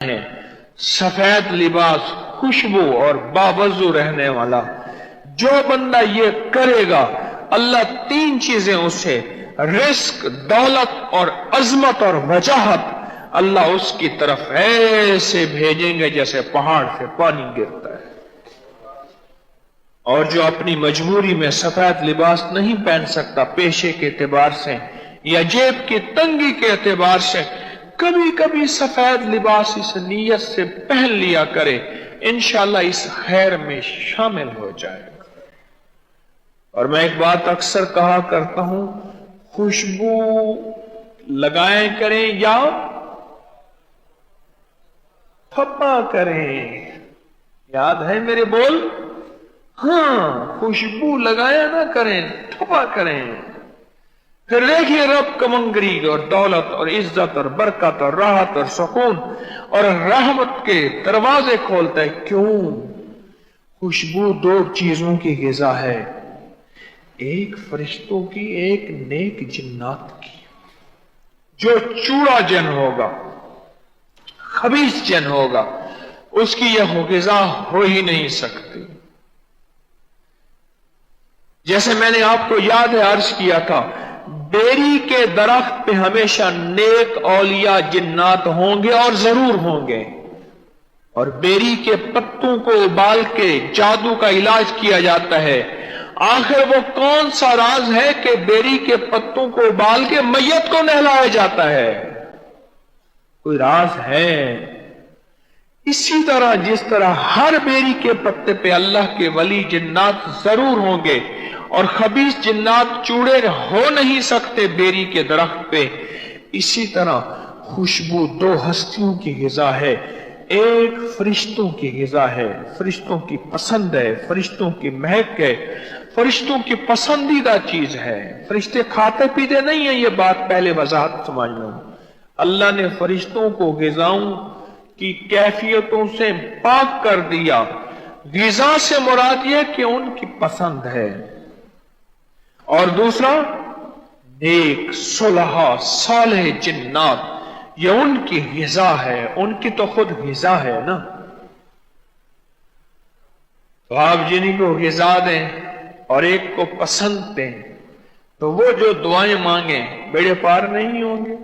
ہے سفید لباس، خوشبو اور باوضو رہنے والا۔ جو بندہ یہ کرے گا اللہ تین چیزیں اسے، رزق، دولت اور عظمت اور وجاہت، اللہ اس کی طرف ایسے بھیجیں گے جیسے پہاڑ سے پانی گرتا ہے۔ اور جو اپنی مجبوری میں سفید لباس نہیں پہن سکتا پیشے کے اعتبار سے یا جیب کی تنگی کے اعتبار سے، کبھی کبھی سفید لباس اس نیت سے پہن لیا کرے، انشاءاللہ اس خیر میں شامل ہو جائے گا۔ اور میں ایک بات اکثر کہا کرتا ہوں، خوشبو لگائیں کریں یا تھپا کریں، یاد ہے میرے بول؟ ہاں، خوشبو لگایا نہ کریں، تھپا کریں۔ پھر دیکھیے رب کمنگری اور دولت اور عزت اور برکت اور راحت اور سکون اور رحمت کے دروازے کھولتا ہے۔ کیوں؟ خوشبو دو چیزوں کی غذا ہے، ایک فرشتوں کی، ایک نیک جنات کی۔ جو چوڑا جن ہوگا، خبیث جن ہوگا، اس کی یہ غذا ہو ہی نہیں سکتی۔ جیسے میں نے آپ کو یاد ہے عرض کیا تھا، بیری کے درخت پہ ہمیشہ نیک اولیاء جنات ہوں گے اور ضرور ہوں گے، اور بیری کے پتوں کو ابال کے جادو کا علاج کیا جاتا ہے۔ آخر وہ کون سا راز ہے کہ بیری کے پتوں کو ابال کے میت کو نہلایا جاتا ہے؟ کوئی راز ہے؟ اسی طرح جس طرح ہر بیری کے پتے پہ اللہ کے ولی جنات ضرور ہوں گے اور خبیث جنات چوڑے ہو نہیں سکتے بیری کے درخت پہ، اسی طرح خوشبو دو ہستیوں کی غذا ہے، ایک فرشتوں کی غذا ہے، فرشتوں کی پسند ہے، فرشتوں کی مہک ہے، فرشتوں کی پسندیدہ چیز ہے۔ فرشتے کھاتے پیتے نہیں ہیں، یہ بات پہلے وضاحت سمجھ لوں۔ اللہ نے فرشتوں کو غذاؤں کی کیفیتوں سے پاک کر دیا۔ غذا سے مراد یہ کہ ان کی پسند ہے، اور دوسرا نیک صلحاء صالح جنات، یہ ان کی غذا ہے، ان کی تو خود غذا ہے نا۔ تو آپ جنہیں کو غذا دیں اور ایک کو پسند دیں تو وہ جو دعائیں مانگیں بیڑے پار نہیں ہوں گے۔